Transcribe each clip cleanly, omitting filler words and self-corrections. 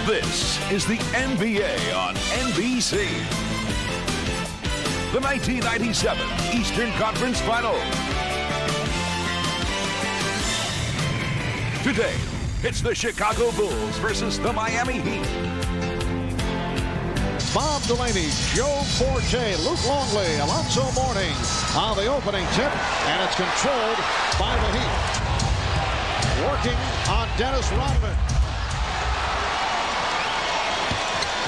This is the NBA on NBC. The 1997 Eastern Conference Finals. Today, it's the Chicago Bulls versus the Miami Heat. Bob Delaney, Joe Forte, Luke Longley, Alonzo Mourning on the opening tip, and it's controlled by the Heat. Working on Dennis Rodman.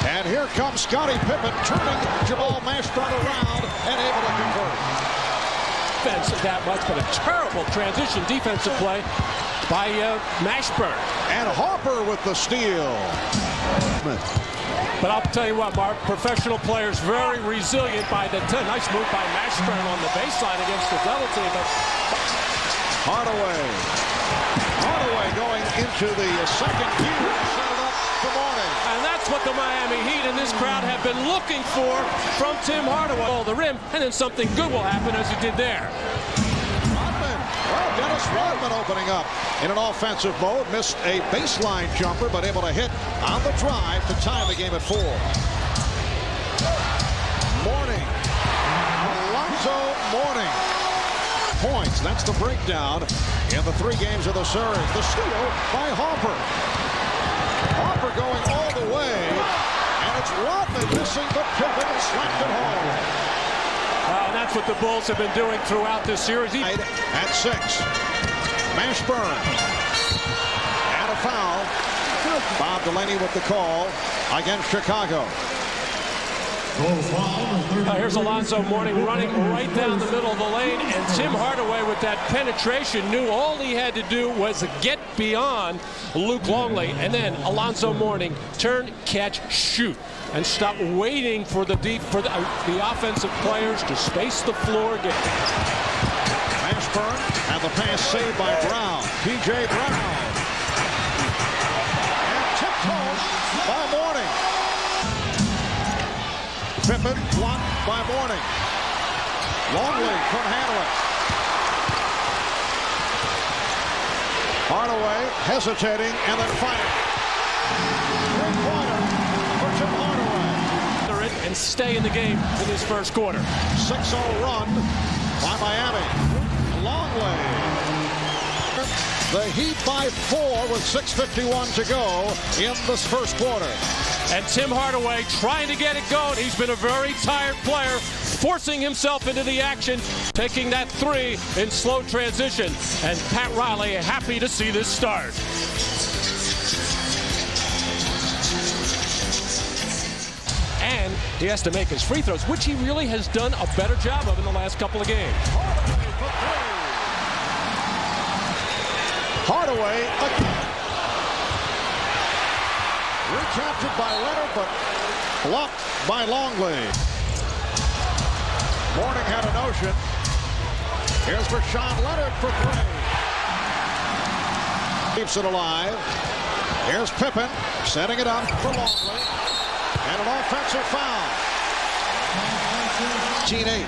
And here comes Scottie Pippen, turning Jamal Mashburn around and able to convert. Defense that much, but a terrible transition defensive play by Mashburn. And Harper with the steal. But I'll tell you what, Mark, professional players very resilient by the nice move by Mashburn on the baseline against the double team. But Hardaway going into the second gear, set it up for Mourning. And that's what the Miami Heat in this crowd have been looking for from Tim Hardaway. The rim, and then something good will happen as he did there. Dennis Rodman opening up in an offensive mode. Missed a baseline jumper, but able to hit on the drive to tie the game at 4. Mourning. Alonzo Mourning. Points. That's the breakdown in the 3 games of the series. The steal by Harper. Harper going all the way. And it's Rodman missing the pivot and slapped it home. And that's what the Bulls have been doing throughout this series. At 6. Mashburn. And a foul. Bob Delaney with the call against Chicago. Here's Alonzo Mourning running right down the middle of the lane, and Tim Hardaway with that penetration knew all he had to do was get beyond Luke Longley, and then Alonzo Mourning turn, catch, shoot, and stop waiting for the offensive players to space the floor. Mashburn and the pass saved by Brown. P.J. Brown. And tiptoes by Mourning. Pippen blocked by Mourning. Longley couldn't handle it. Hardaway hesitating and then firing. 3-pointer for Tim Hardaway. And stay in the game in this first quarter. 6-0 run by Miami. Longley. The Heat by 4 with 6:51 to go in this first quarter. And Tim Hardaway trying to get it going. He's been a very tired player, forcing himself into the action, taking that 3 in slow transition. And Pat Riley happy to see this start. And he has to make his free throws, which he really has done a better job of in the last couple of games. Hardaway again. Recaptured by Leonard, but blocked by Longley. Mourning had a notion. Here's for Sean Leonard for 3. Keeps it alive. Here's Pippen setting it up for Longley. And an offensive foul. 18-8.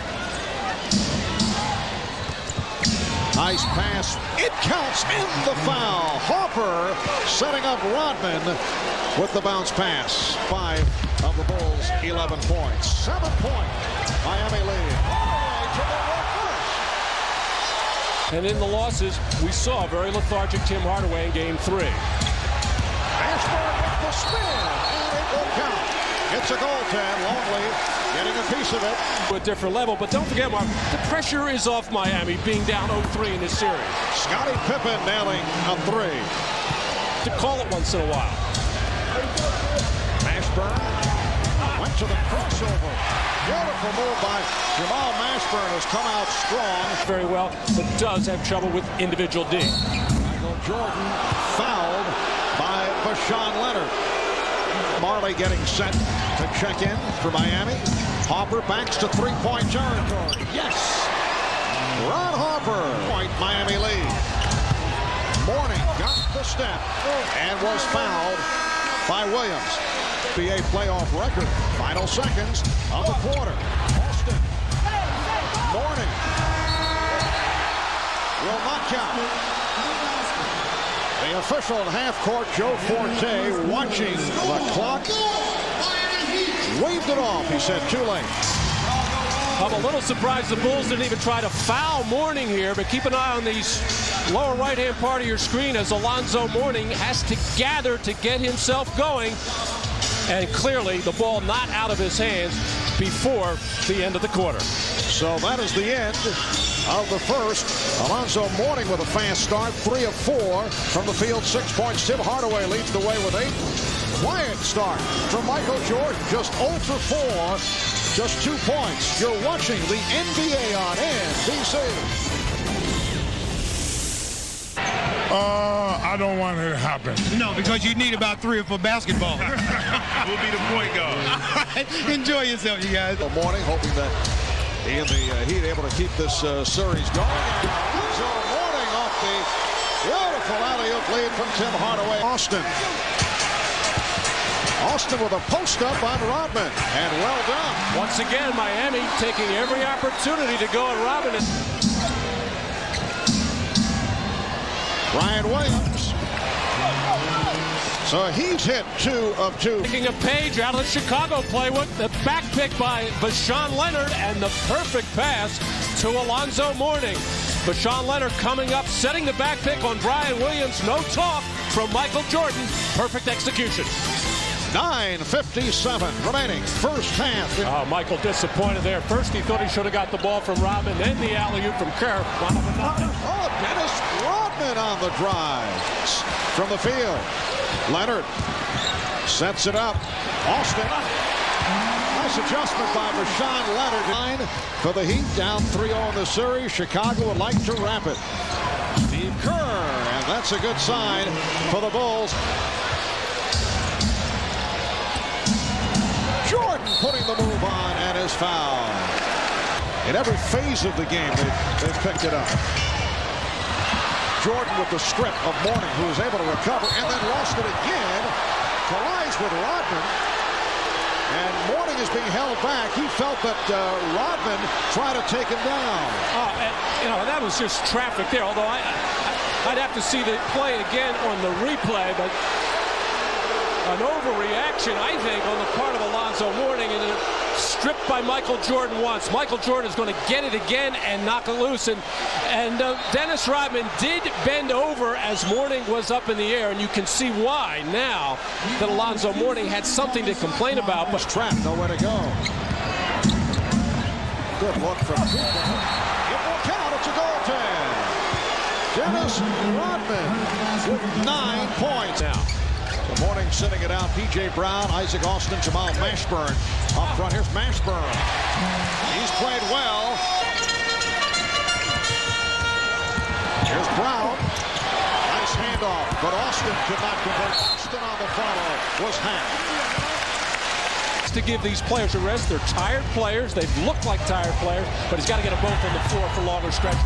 Nice pass. It counts in the foul. Harper setting up Rodman with the bounce pass. 5 of the Bulls, 11 points. 7-point Miami lead. And in the losses, we saw a very lethargic Tim Hardaway in Game 3. Mashburn with the spin, and it will count. It's a goaltend. Longley getting a piece of it. To a different level, but don't forget, Mark, the pressure is off Miami being down 0-3 in this series. Scottie Pippen nailing a 3. To call it once in a while. Mashburn went to the crossover. Beautiful move by Jamal Mashburn, has come out strong. Very well, but does have trouble with individual D. Michael Jordan fouled by Bashan Leonard. Marley getting set to check in for Miami. Harper backs to 3-point territory. Yes! Ron Harper. Point Miami lead. Mourning got the step and was fouled by Williams. NBA playoff record. Final seconds of the quarter. Austin. Mourning. Will not count. The The official at half court, Joe Forte, watching the clock. Waved it off. He said too late. I'm a little surprised the Bulls didn't even try to foul Mourning here, but keep an eye on these lower right-hand part of your screen as Alonzo Mourning has to gather to get himself going. And clearly the ball not out of his hands before the end of the quarter. So that is the end of the first. Alonzo Mourning with a fast start, 3 of 4 from the field, 6 points. Tim Hardaway leads the way with 8. Quiet start from Michael Jordan, just 0 for 4, just 2 points. You're watching the NBA on NBC. I don't want it to happen. No, because you need about 3 or 4 basketball. We'll be the point guard. All right, enjoy yourself, you guys. Mourning, hoping that he and the Heat able to keep this series going. Alonzo Mourning off the beautiful alley-oop lead from Tim Hardaway. Austin with a post-up on Rodman, and well done. Once again, Miami taking every opportunity to go at Rodman. Brian Williams. So he's hit 2 of 2. Taking a page out of the Chicago playbook, the back pick by Bashan Leonard, and the perfect pass to Alonzo Mourning. Bashan Leonard coming up, setting the back pick on Brian Williams. No talk from Michael Jordan. Perfect execution. 9:57 remaining, first half. Oh, Michael disappointed there. First he thought he should have got the ball from Rodman, then the alley-oop from Kerr. Oh, Dennis Rodman on the drive from the field. Leonard sets it up. Austin. Nice adjustment by Bashan Leonard. 9 for the Heat, down 3-0 in the series. Chicago would like to wrap it. Steve Kerr, and that's a good sign for the Bulls. Jordan putting the move on and is fouled. In every phase of the game, they've picked it up. Jordan with the strip of Mourning, who was able to recover and then lost it again. Collides with Rodman. And Mourning is being held back. He felt that Rodman tried to take him down. That was just traffic there, although I'd have to see the play again on the replay, but an overreaction, I think, on the part of Alonzo Mourning, and stripped by Michael Jordan once. Michael Jordan is going to get it again and knock it loose. And Dennis Rodman did bend over as Mourning was up in the air, and you can see why now that Alonzo Mourning had something to complain about. But trapped, nowhere to go. Good look from Cooper. It will count. It's a goaltend. Dennis Rodman with 9 points now. The Mourning sitting it out. P.J. Brown, Isaac Austin, Jamal Mashburn up front. Here's Mashburn. He's played well. Here's Brown. Nice handoff, but Austin could not convert. Austin on the follow was hacked. To give these players a rest. They're tired players. They look like tired players, but he's got to get them both on the floor for longer stretches.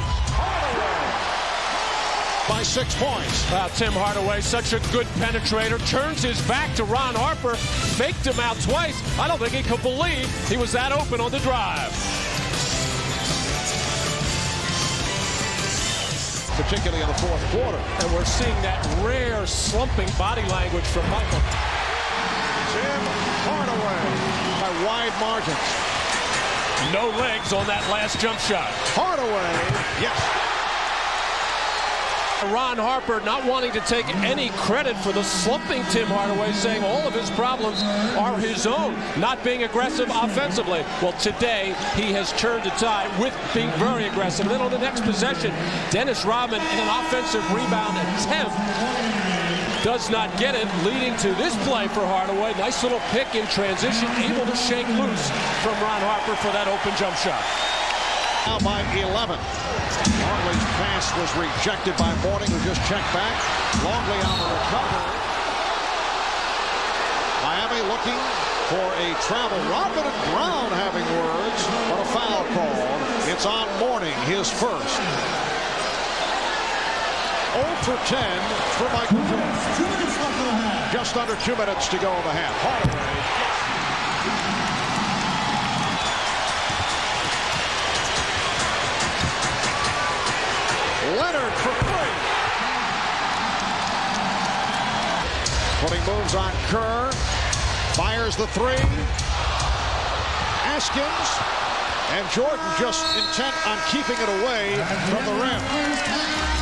By 6 points. Wow, Tim Hardaway, such a good penetrator, turns his back to Ron Harper, faked him out twice. I don't think he could believe he was that open on the drive. Particularly in the fourth quarter. And we're seeing that rare slumping body language from Michael. Tim Hardaway by wide margins. No legs on that last jump shot. Hardaway, yes. Ron Harper not wanting to take any credit for the slumping Tim Hardaway, saying all of his problems are his own, not being aggressive offensively. Well, today he has turned the tide with being very aggressive. And then on the next possession, Dennis Rodman in an offensive rebound attempt does not get it, leading to this play for Hardaway. Nice little pick in transition, able to shake loose from Ron Harper for that open jump shot. Now by 11. Longley's pass was rejected by Mourning, who just checked back. Longley on the recovery. Miami looking for a travel. Rodman and Brown having words, but a foul called. It's on Mourning, his first. 0 for 10 for Michael Jordan. Just under 2 minutes to go in the half. Hardaway. Leonard for 3. Putting moves on Kerr. Fires the three. Askins. And Jordan just intent on keeping it away from the rim.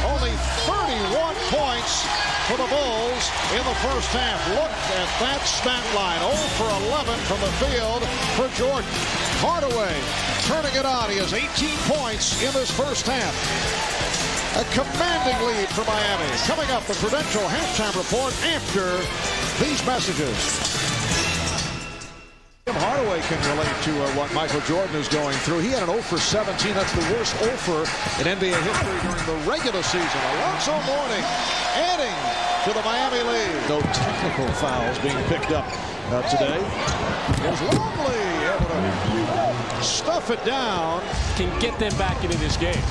Only 31 points for the Bulls in the first half. Look at that stat line. 0 for 11 from the field for Jordan. Hardaway turning it on. He has 18 points in this first half. A commanding lead for Miami. Coming up, the Prudential halftime report after these messages. Hardaway can relate to what Michael Jordan is going through. He had an 0 for 17. That's the worst 0 for in NBA history during the regular season. Alonzo Mourning adding to the Miami lead. No technical fouls being picked up today. There's Longley able to stuff it down. Can get them back into this game.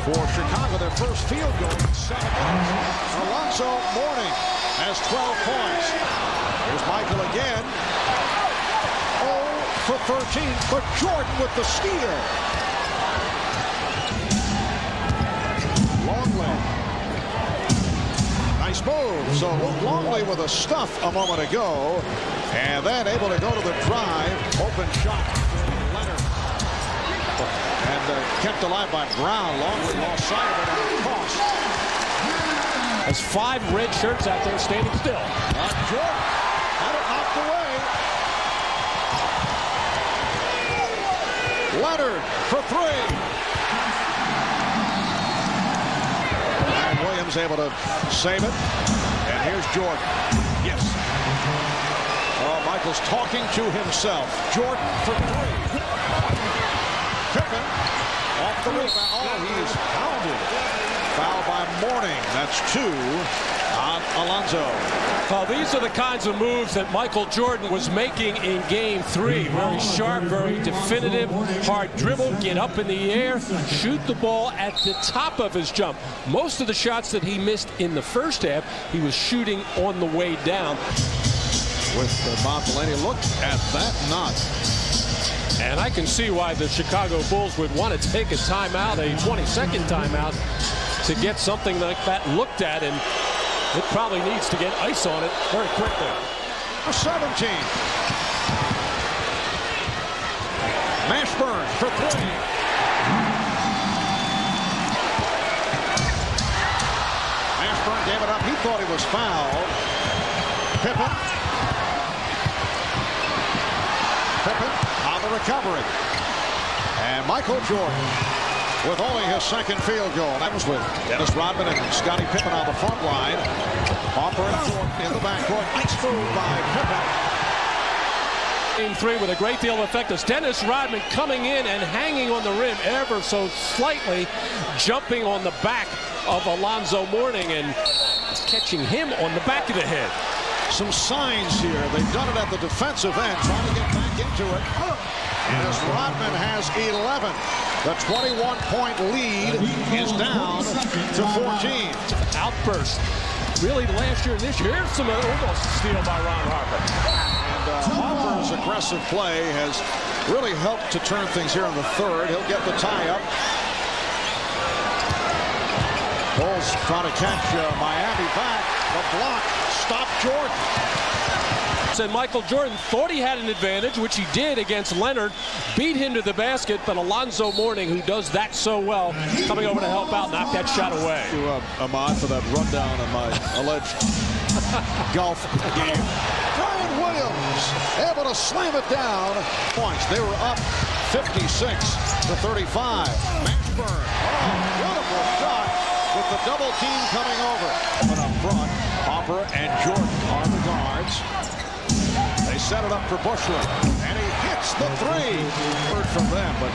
For Chicago, their first field goal in 7 minutes. Alonzo Mourning has 12 points. Here's Michael again. For 13, but Jordan with the steal. Longley. Nice move. So Longley with a stuff a moment ago. And then able to go to the drive. Open shot. Leonard. And kept alive by Brown. Longley lost sight of it on the cross. There's 5 red shirts out there standing still. Jordan had it knocked away. Leonard for 3. And Williams able to save it. And here's Jordan. Yes. Oh, Michael's talking to himself. Jordan for 3. Pippen off the rebound. Oh, he is pounded. Foul by Mourning. That's 2 on Alonzo. Well, these are the kinds of moves that Michael Jordan was making in Game 3. Very sharp, very definitive, hard dribble, get up in the air, shoot the ball at the top of his jump. Most of the shots that he missed in the first half, he was shooting on the way down. With Bob Delaney, look at that knot. And I can see why the Chicago Bulls would want to take a timeout, a 20-second timeout, to get something like that looked at, and it probably needs to get ice on it very quickly. 17. Mashburn for 3. Mashburn gave it up. He thought he was fouled. Pippen on the recovery. And Michael Jordan with only his second field goal. That was with Dennis Rodman and Scottie Pippen on the front line. Harper and Jordan in the backcourt. Nice move by Pippen. Game 3 with a great deal of effect as Dennis Rodman coming in and hanging on the rim ever so slightly, jumping on the back of Alonzo Mourning and catching him on the back of the head. Some signs here. They've done it at the defensive end, trying to get back into it. And as Rodman has 11, the 21-point lead is down to 14. Outburst. Really last year and this year. Here's some almost steal by Ron Harper. And Harper's aggressive play has really helped to turn things here in the third. He'll get the tie-up. Bulls trying to catch Miami back. The block stopped Jordan. And Michael Jordan thought he had an advantage, which he did against Leonard, beat him to the basket, but Alonzo Mourning, who does that so well, coming over to help out, knocked that shot away. To Ahmad for that rundown on my alleged golf game. Brian Williams able to slam it down. Points. They were up 56-35. Mashburn. Oh, beautiful shot with the double team coming over. But up front, Harper and Jordan are the guards. They set it up for Bushwick, and he hits the 3. Heard from them, but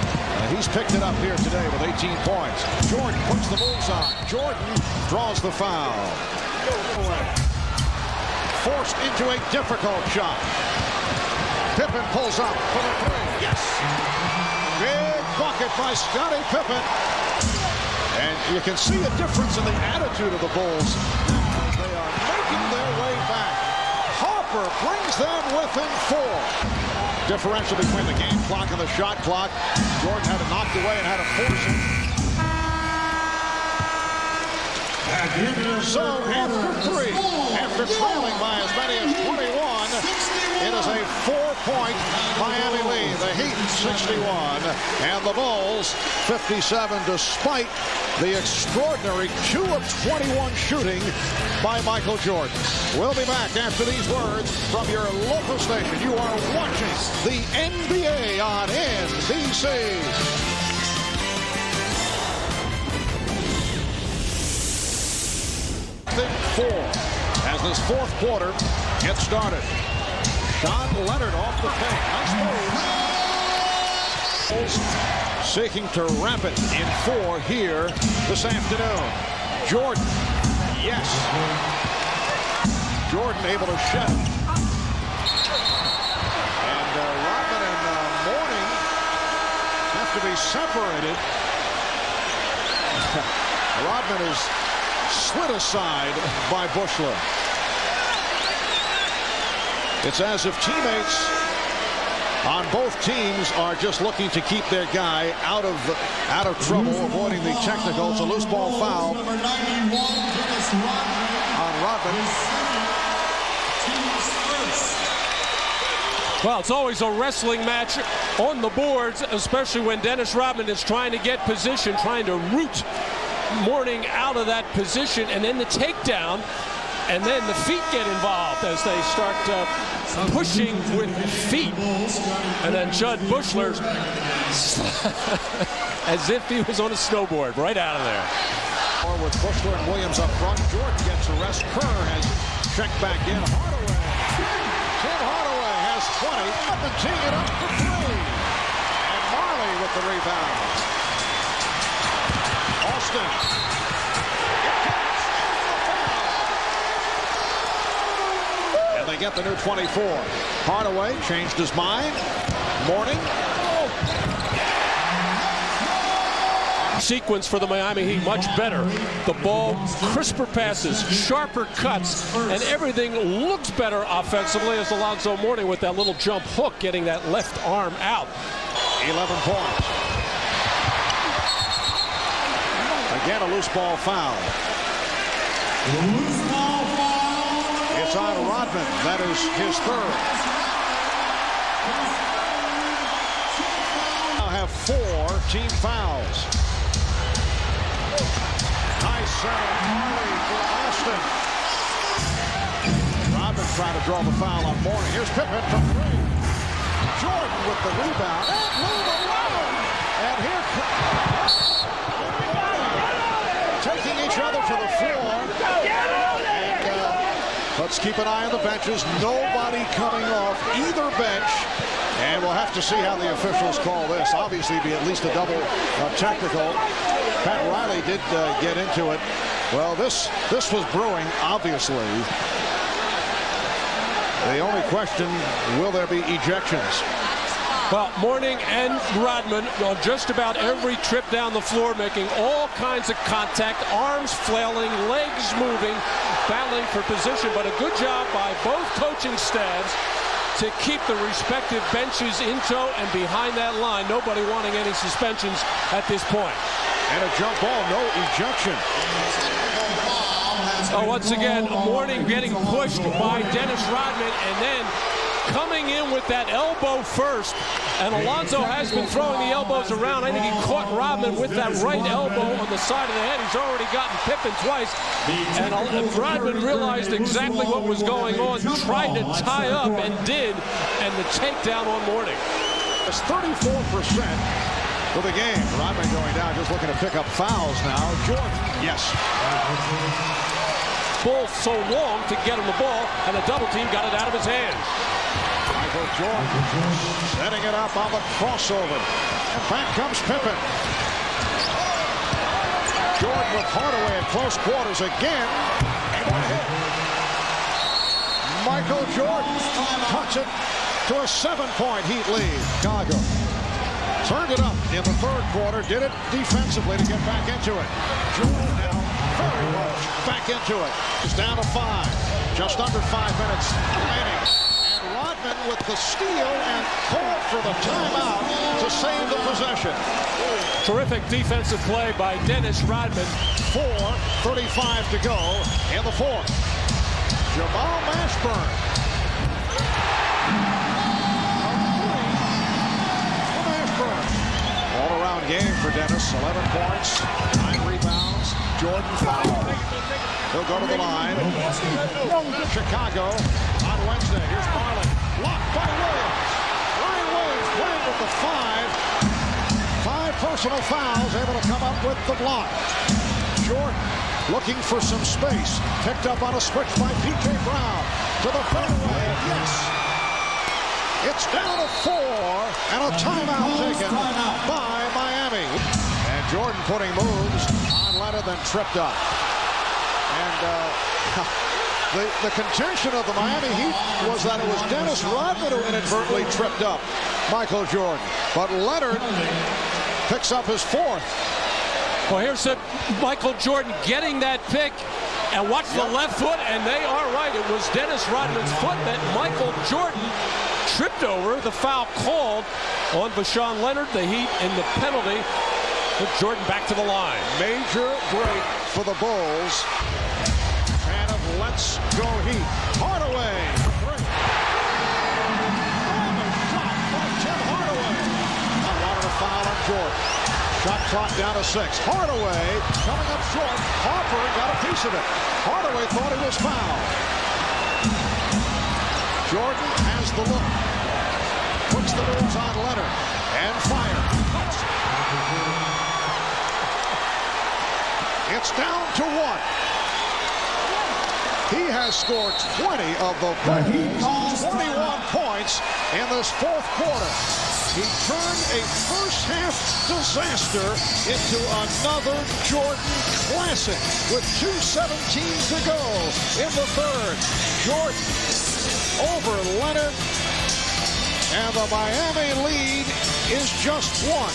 he's picked it up here today with 18 points. Jordan puts the moves on. Jordan draws the foul. Forced into a difficult shot. Pippen pulls up for the 3. Yes! Big bucket by Scottie Pippen. And you can see a difference in the attitude of the Bulls. They are making their way back. Harper brings them within 4. Differential between the game clock and the shot clock. Jordan had it knocked away and had to force it. So after 3, after trailing by as many as 21. It is a 4-point Miami lead. The Heat 61 and the Bulls 57, despite the extraordinary 2 of 21 shooting by Michael Jordan. We'll be back after these words from your local station. You are watching the NBA on NBC. Four as this fourth quarter gets started. Sean Leonard off the pick. Nice move. Seeking to wrap it in 4 here this afternoon. Jordan. Yes. Jordan able to shed it. And Rodman and Mourning have to be separated. Rodman is slid aside by Bushler. It's as if teammates on both teams are just looking to keep their guy out of trouble, avoiding the technical. It's a loose ball foul on Rodman. Well, it's always a wrestling match on the boards, especially when Dennis Rodman is trying to get position, trying to root Mourning out of that position, and then the takedown, and then the feet get involved as they start pushing with feet. And then Judd Bushler, as if he was on a snowboard, right out of there. With Bushler and Williams up front, Jordan gets a rest. Kerr has checked back in. Hardaway. Tim Hardaway has 20. Up and teeing it up for 3. And Marley with the rebound. Austin. And they get the new 24. Hardaway changed his mind. Mourning. Sequence for the Miami Heat much better. The ball, crisper passes, sharper cuts, and everything looks better offensively as Alonzo Mourning with that little jump hook getting that left arm out. 11 points. Again, a loose ball foul. It's on Rodman. That is his third. Now have 4 team fouls. Nice center Marley for Austin. Rodman trying to draw the foul on Mourning. Here's Pippen from 3. Jordan with the rebound. And move alone. And here comes taking each other to the floor. And let's keep an eye on the benches. Nobody coming off either bench. And we'll have to see how the officials call this. Obviously, be at least a double technical. Pat Riley did get into it. Well, this was brewing, obviously. The only question, will there be ejections? Well, Mourning and Rodman on just about every trip down the floor, making all kinds of contact, arms flailing, legs moving, battling for position. But a good job by both coaching staffs to keep the respective benches in tow and behind that line. Nobody wanting any suspensions at this point. And a jump ball, no ejection. Oh, once again, Mourning getting pushed by Dennis Rodman, and then coming in with that elbow first. And Alonzo has been throwing the elbows around. I think he caught Rodman with that right elbow on the side of the head. He's already gotten Pippen twice. And Rodman realized exactly what was going on, tried to tie up, and did. And the takedown on Mourning. It's 34% for the game. Rodman going down, just looking to pick up fouls now. Jordan, yes. Bull so long to get him the ball, and the double team got it out of his hands. Michael Jordan setting it up on the crossover. And back comes Pippen. Jordan with Hardaway at close quarters again. Michael Jordan cuts it to a 7-point Heat lead. Chicago turned it up in the third quarter, did it defensively to get back into it. Jordan now very much back into it. It's down to 5. Just under 5 minutes remaining. And Rodman with the steal and call for the timeout to save the possession. Terrific defensive play by Dennis Rodman. 4:35 to go in the fourth. Jamal Mashburn. All-around game for Dennis. 11 points, 9 rebounds. Jordan fouled. He'll go to the line. Chicago on Wednesday. Here's Marley. Blocked by Williams. Ryan Williams playing with the 5 personal fouls, able to come up with the block. Jordan looking for some space. Picked up on a switch by P.J. Brown. To the fadeaway. Yes. It's down to 4, and a timeout taken by Miami. And Jordan putting moves on Leonard, then tripped up. And the contention of the Miami Heat was that it was Dennis Rodman who inadvertently tripped up Michael Jordan. But Leonard picks up his 4th. Well, here's Michael Jordan getting that pick. And watch the left foot, and they are right. It was Dennis Rodman's foot that Michael Jordan tripped over. The foul called on Bashan Leonard. The Heat in the penalty. With Jordan back to the line. Major break for the Bulls. And of let's go Heat. Hardaway. Break. Shot by Tim Hardaway. I wanted a foul on Jordan. Shot clock down to 6. Hardaway coming up short. Harper got a piece of it. Hardaway thought he was fouled. Jordan has the look. Puts the moves on Leonard. And fire. It's down to 1. He has scored 20 of the Bulls' 21 points in this 4th quarter. He turned a first-half disaster into another Jordan classic with 2:17 to go in the 3rd. Jordan over Leonard, and the Miami lead is just 1.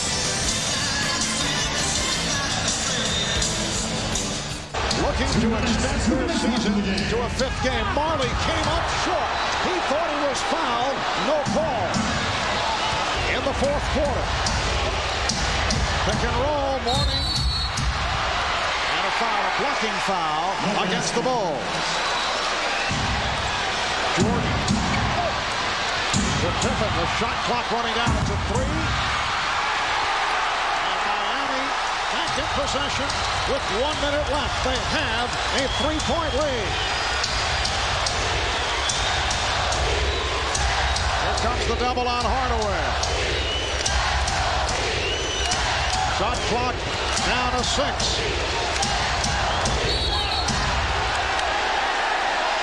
Looking to extend their season to a 5th game. Marley came up short. He thought he was fouled. No call. In the 4th quarter. Pick and roll, Mourning. And a foul, a blocking foul against the Bulls. Jordan. To Pippen, the shot clock running down to 3. And Miami back in possession with 1 minute left. They have a 3-point lead. Here comes the double on Hardaway. Shot clock down to 6.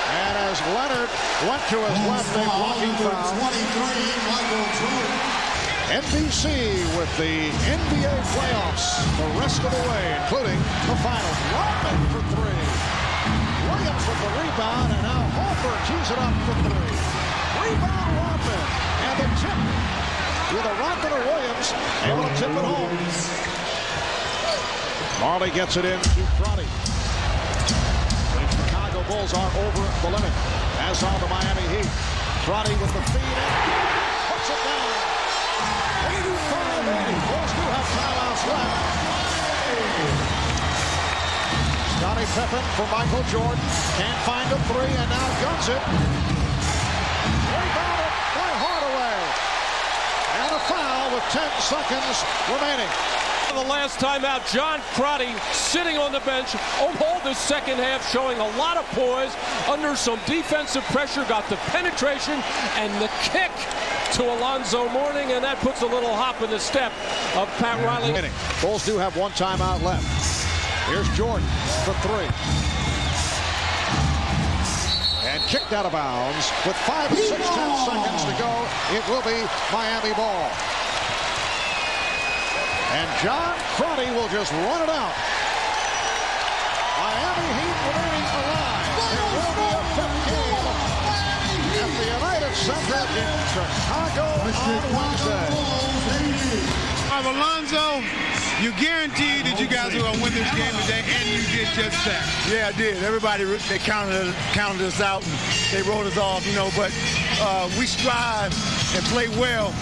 And as Leonard went to his left, a blocking foul. 23, Michael Jordan. NBC with the NBA playoffs the rest of the way, including the finals. Rodman for 3. Williams with the rebound, and now Harper tees it up for 3. Rebound Rodman, and the tip with a Rodman or Williams able to tip it home. Marley gets it in to Crotty. The Chicago Bulls are over the limit, as are the Miami Heat. Crotty with the feed in, puts it down. 85-80. Bulls do have timeouts left. Scottie Pippen for Michael Jordan. Can't find a 3 and now guns it. Rebounded by Hardaway. And a foul with 10 seconds remaining. The last timeout, John Crotty sitting on the bench all the second half, showing a lot of poise under some defensive pressure, got the penetration and the kick to Alonzo Mourning, and that puts a little hop in the step of Pat Riley. Bulls do have 1 timeout left. Here's Jordan for 3. And kicked out of bounds with 5 and 6/10 seconds to go. It will be Miami ball. And John Crotty will just run it out. Miami Heat remaining alive. It will be a 5th game at the United Center in Chicago on Wednesday. Alonzo, you guaranteed that you guys were going to win this game today, and you did just that. Yeah, I did. Everybody, they counted us out, and they wrote us off, but we strive and play well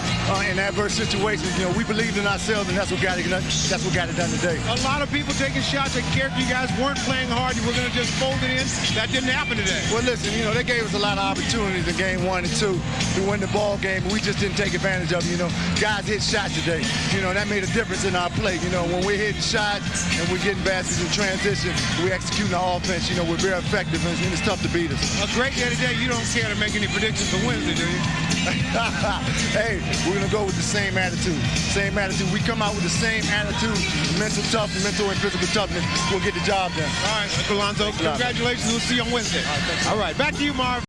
in adverse situations. You know, we believed in ourselves, and that's what got it done today. A lot of people taking shots at character. You guys weren't playing hard. You were going to just fold it in. That didn't happen today. Well, listen, you know, they gave us a lot of opportunities in game 1 and 2 to win the ball game, but we just didn't take advantage of them. You know, guys hit shots today. You know, that made a difference in our play. You know, when we're hitting shots and we're getting baskets in transition, we executing our offense. You know, we're very effective, and it's tough to beat us. A great day today. You don't care to make any predictions for Wednesday, do you? Hey, we're going to go with the same attitude. Same attitude. We come out with the same attitude, mental toughness, mental and physical toughness. We'll get the job done. All right, Alonzo, congratulations. We'll see you on Wednesday. All right, back to you, Marv.